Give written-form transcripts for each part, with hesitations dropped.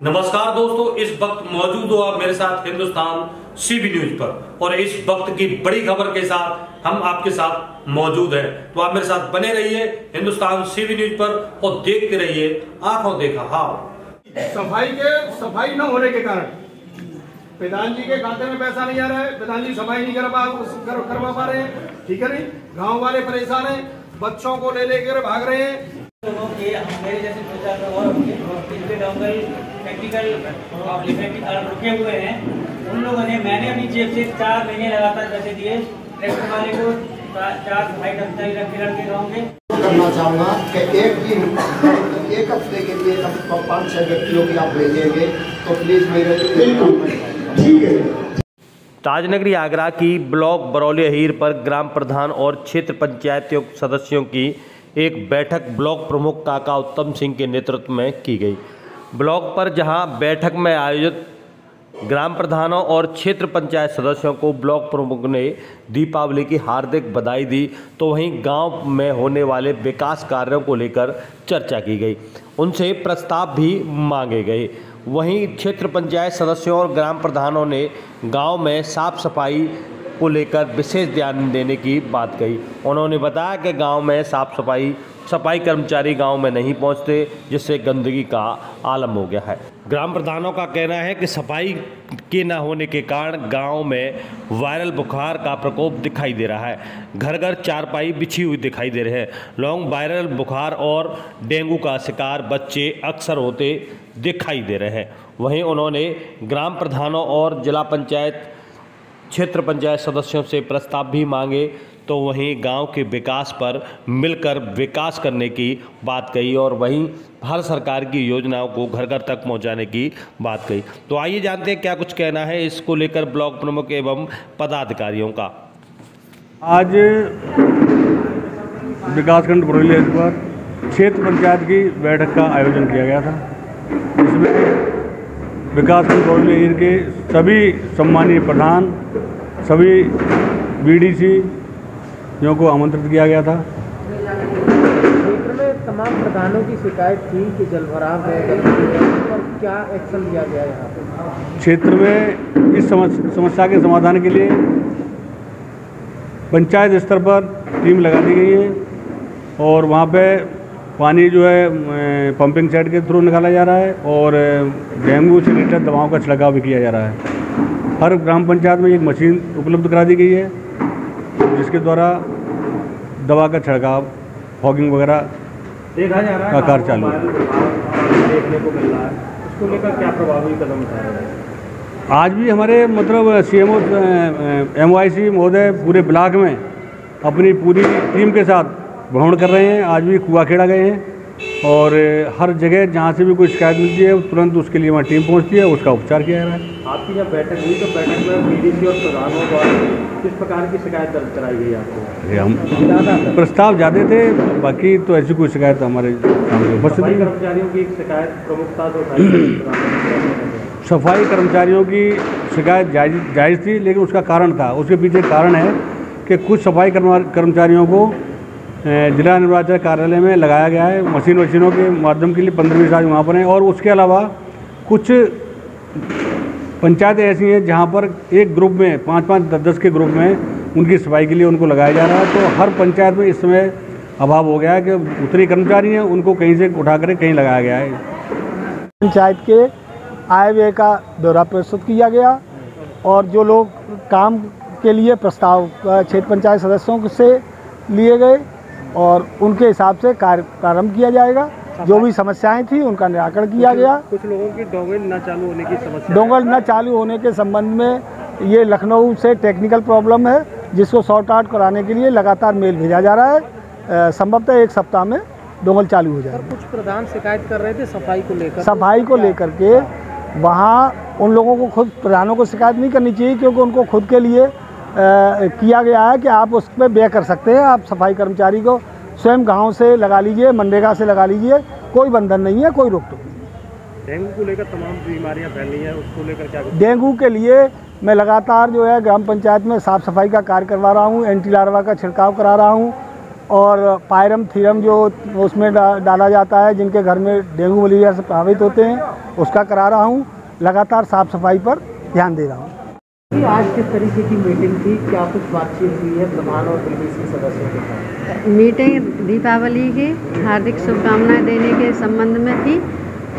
नमस्कार दोस्तों, इस वक्त मौजूद हो आप मेरे साथ हिंदुस्तान सीबी न्यूज पर और इस वक्त की बड़ी खबर के साथ हम आपके साथ मौजूद हैं। तो आप मेरे साथ बने रहिए हिंदुस्तान सीबी न्यूज पर और देखते रहिए आंखों देखा हाल। सफाई न होने के कारण प्रधान जी के खाते में पैसा नहीं आ रहा है, प्रधान जी सफाई नहीं करवा पा रहे हैं, ठीक है नहीं। गाँव वाले परेशान हैं, बच्चों को ले लेकर भाग रहे हैं। मेरे जैसे 2-4 और होंगे डोंगल टेक्निकल रुके हुए हैं। उन लोगों ने मैंने अपनी जेब से 4 महीने लगातार पैसे दिए ट्रैक्टर वाले को, 4 सफाई कर्मचारी रख के गाँव के। करना चाहूँगा कि एक हफ्ते के लिए 5-6 व्यक्तियों की आप भेजेंगे तो प्लीज मेरे ठीक है। ताजनगरी आगरा की ब्लॉक बरौली अहीर पर ग्राम प्रधान और क्षेत्र पंचायत सदस्यों की एक बैठक ब्लॉक प्रमुख काका उत्तम सिंह के नेतृत्व में की गई। ब्लॉक पर जहां बैठक में आयोजित ग्राम प्रधानों और क्षेत्र पंचायत सदस्यों को ब्लॉक प्रमुख ने दीपावली की हार्दिक बधाई दी, तो वहीं गांव में होने वाले विकास कार्यों को लेकर चर्चा की गई, उनसे प्रस्ताव भी मांगे गए। वहीं क्षेत्र पंचायत सदस्यों और ग्राम प्रधानों ने गांव में साफ सफाई को लेकर विशेष ध्यान देने की बात कही। उन्होंने बताया कि गांव में सफाई कर्मचारी गांव में नहीं पहुंचते, जिससे गंदगी का आलम हो गया है। ग्राम प्रधानों का कहना है कि सफाई के न होने के कारण गांव में वायरल बुखार का प्रकोप दिखाई दे रहा है। घर घर चारपाई बिछी हुई दिखाई दे रहे हैं। लोग वायरल बुखार और डेंगू का शिकार बच्चे अक्सर होते दिखाई दे रहे हैं। वहीं उन्होंने ग्राम प्रधानों और जिला पंचायत क्षेत्र पंचायत सदस्यों से प्रस्ताव भी मांगे, तो वहीं गांव के विकास पर मिलकर विकास करने की बात कही और वहीं भारत सरकार की योजनाओं को घर घर तक पहुंचाने की बात कही। तो आइए जानते हैं क्या कुछ कहना है इसको लेकर ब्लॉक प्रमुख एवं पदाधिकारियों का। आज विकासखंड बरौली पर क्षेत्र पंचायत की बैठक का आयोजन किया गया था। इसमें विकासखंड बरौली के सभी सम्मानीय प्रधान, सभी बीडीसी को आमंत्रित किया गया था। क्षेत्र में तमाम प्रधानों की शिकायत थी कि जलभराव है, पर क्या एक्शन लिया गया यहाँ पे? क्षेत्र में इस समस्या के समाधान के लिए पंचायत स्तर पर टीम लगा दी गई है और वहाँ पे पानी जो है पंपिंग सेट के थ्रू निकाला जा रहा है और डेंगू से रिलेटेड दवाओं का छिड़काव भी किया जा रहा है। हर ग्राम पंचायत में एक मशीन उपलब्ध करा दी गई है जिसके द्वारा दवा का छिड़काव, फॉगिंग वगैरह देखा जा रहा है। का कार्य चालू देखने को मिल रहा है, उसको लेकर क्या प्रभावी कदम उठा रहे हैं? आज भी हमारे CMO MYC महोदय पूरे ब्लॉक में अपनी पूरी टीम के साथ भ्रमण कर रहे हैं। आज भी कुआखेड़ा गए हैं और हर जगह जहाँ से भी कोई शिकायत मिलती है तुरंत उसके लिए वहाँ टीम पहुँचती है, उसका उपचार किया जा रहा है। आपकी जब बैठक हुई तो बैठक में बीडीसी और प्रधानों द्वारा किस प्रकार की शिकायत दर्ज कराई गई आपको? हम प्रस्ताव ज़्यादा थे, बाकी तो ऐसी कोई शिकायत हमारे सामने उपस्थित नहीं। कर्मचारियों की शिकायत प्रमुखता से उठाई। सफाई कर्मचारियों की शिकायत जायज़ थी, लेकिन उसका कारण था, उसके पीछे कारण है कि कुछ सफाई कर्मचारियों को जिला निर्वाचन कार्यालय में लगाया गया है मशीनों के माध्यम के लिए 15-20 आज वहाँ पर हैं और उसके अलावा कुछ पंचायतें ऐसी हैं जहाँ पर एक ग्रुप में 5-5, 10-10 के ग्रुप में उनकी सफाई के लिए उनको लगाया जा रहा है। तो हर पंचायत में इस समय अभाव हो गया है कि उतने कर्मचारी हैं उनको कहीं से उठा कर कहीं लगाया गया है। पंचायत के आय व्यय का ब्यौरा प्रस्तुत किया गया और जो लोग काम के लिए प्रस्ताव क्षेत्र पंचायत सदस्यों से लिए गए और उनके हिसाब से कार्य प्रारंभ किया जाएगा। जो भी समस्याएं थी उनका निराकरण किया गया। कुछ लोगों की डोंगल न चालू होने की समस्या, डोंगल न चालू होने के संबंध में ये लखनऊ से टेक्निकल प्रॉब्लम है जिसको सॉर्ट आउट कराने के लिए लगातार मेल भेजा जा रहा है। संभवतः 1 सप्ताह में डोंगल चालू हो जाएगा। कुछ प्रधान शिकायत कर रहे थे सफाई को लेकर के वहाँ उन लोगों को खुद प्रधानों को शिकायत नहीं करनी चाहिए, क्योंकि उनको खुद के लिए किया गया है कि आप उस पर व्यय कर सकते हैं। आप सफाई कर्मचारी को स्वयं गांव से लगा लीजिए, मनरेगा से लगा लीजिए, कोई बंधन नहीं है, कोई रोक टोक नहीं। डेंगू को लेकर तमाम बीमारियां फैल रही हैं, उसको लेकर क्या? डेंगू के लिए मैं लगातार जो है ग्राम पंचायत में साफ़ सफाई का कार्य करवा रहा हूँ, एंटी लार्वा का छिड़काव करा रहा हूँ और पायरम थीरम जो उसमें डाला जाता है, जिनके घर में डेंगू मलेरिया से प्रभावित होते हैं, उसका करा रहा हूँ। लगातार साफ सफाई पर ध्यान दे रहा हूँ। आज किस तरीके की मीटिंग थी, क्या कुछ बातचीत हुई है प्रधान और बीडीसी सदस्यों के साथ? मीटिंग दीपावली की हार्दिक शुभकामनाएं देने के संबंध में थी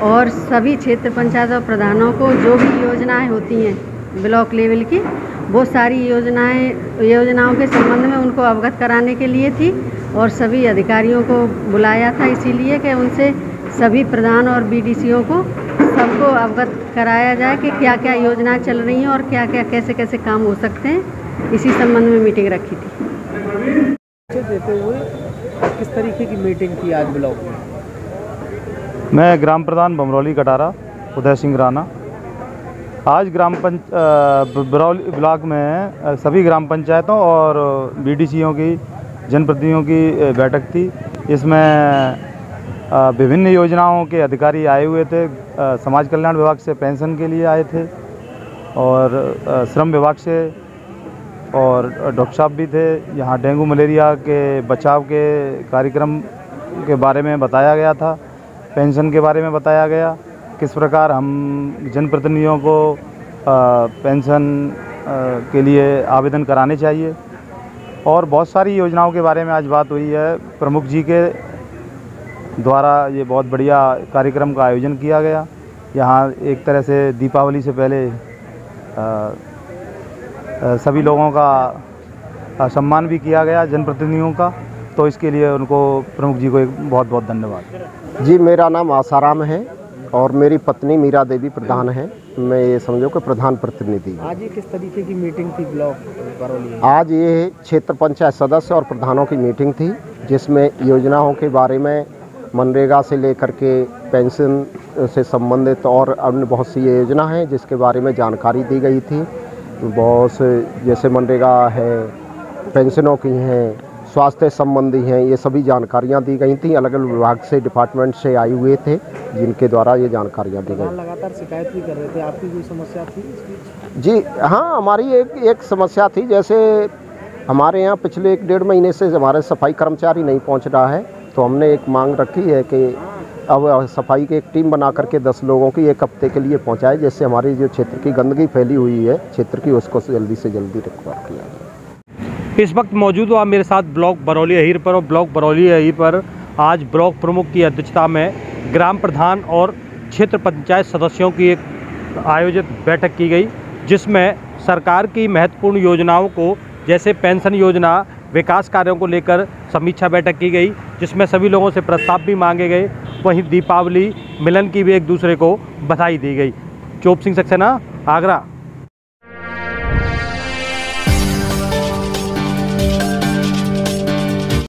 और सभी क्षेत्र पंचायत और प्रधानों को जो भी योजनाएं होती हैं ब्लॉक लेवल की, वो सारी योजनाओं के संबंध में उनको अवगत कराने के लिए थी और सभी अधिकारियों को बुलाया था, इसीलिए कि उनसे सभी प्रधान और बीडीसीओं को सबको अवगत कराया जाए कि क्या क्या योजनाएं चल रही हैं और क्या क्या कैसे कैसे काम हो सकते हैं। इसी संबंध में मीटिंग रखी थी। देते हुए किस तरीके की मीटिंग थी आज ब्लॉक में? मैं ग्राम प्रधान बमरौली कटारा उदय सिंह राणा। आज बरौली ब्लॉक में सभी ग्राम पंचायतों और बीडीसीओं की जनप्रतिनिधियों की बैठक थी। इसमें विभिन्न योजनाओं के अधिकारी आए हुए थे। समाज कल्याण विभाग से पेंशन के लिए आए थे और श्रम विभाग से और डॉक्टर साहब भी थे। यहाँ डेंगू मलेरिया के बचाव के कार्यक्रम के बारे में बताया गया था, पेंशन के बारे में बताया गया, किस प्रकार हम जनप्रतिनिधियों को पेंशन के लिए आवेदन कराने चाहिए और बहुत सारी योजनाओं के बारे में आज बात हुई है। प्रमुख जी के द्वारा ये बहुत बढ़िया कार्यक्रम का आयोजन किया गया। यहाँ एक तरह से दीपावली से पहले सभी लोगों का सम्मान भी किया गया, जनप्रतिनिधियों का, तो इसके लिए उनको प्रमुख जी को एक बहुत बहुत धन्यवाद। जी, मेरा नाम आसाराम है और मेरी पत्नी मीरा देवी प्रधान है। मैं ये समझो कि प्रधान प्रतिनिधि। आज ये किस तरीके की मीटिंग थी ब्लॉक बरौली? आज ये क्षेत्र पंचायत सदस्य और प्रधानों की मीटिंग थी, जिसमें योजनाओं के बारे में मनरेगा से लेकर के पेंशन से संबंधित और अन्य बहुत सी योजना हैं जिसके बारे में जानकारी दी गई थी। बहुत से जैसे मनरेगा है, पेंशनों की हैं, स्वास्थ्य संबंधी हैं, ये सभी जानकारियां दी गई थी। अलग अलग विभाग से, डिपार्टमेंट से आए हुए थे जिनके द्वारा ये जानकारियां दी गई। लगातार शिकायत भी कर रहे थे, आपकी कोई समस्या थी इस बीच? जी हाँ, हमारी एक समस्या थी। जैसे हमारे यहाँ पिछले 1-1.5 महीने से हमारे सफाई कर्मचारी नहीं पहुँच रहा है, तो हमने एक मांग रखी है कि अब सफाई की एक टीम बना करके 10 लोगों की 1 हफ्ते के लिए पहुँचाए, जिससे हमारी जो क्षेत्र की गंदगी फैली हुई है क्षेत्र की, उसको जल्दी से जल्दी रिकवर किया जाए। इस वक्त मौजूद हो आप मेरे साथ ब्लॉक बरौली अहीर पर, और ब्लॉक बरौली अहीर पर आज ब्लॉक प्रमुख की अध्यक्षता में ग्राम प्रधान और क्षेत्र पंचायत सदस्यों की एक आयोजित बैठक की गई, जिसमें सरकार की महत्वपूर्ण योजनाओं को, जैसे पेंशन योजना, विकास कार्यों को लेकर समीक्षा बैठक की गई, जिसमें सभी लोगों से प्रस्ताव भी मांगे गए। वहीं दीपावली मिलन की भी एक दूसरे को बधाई दी गई। चोप सिंह सक्सेना, आगरा।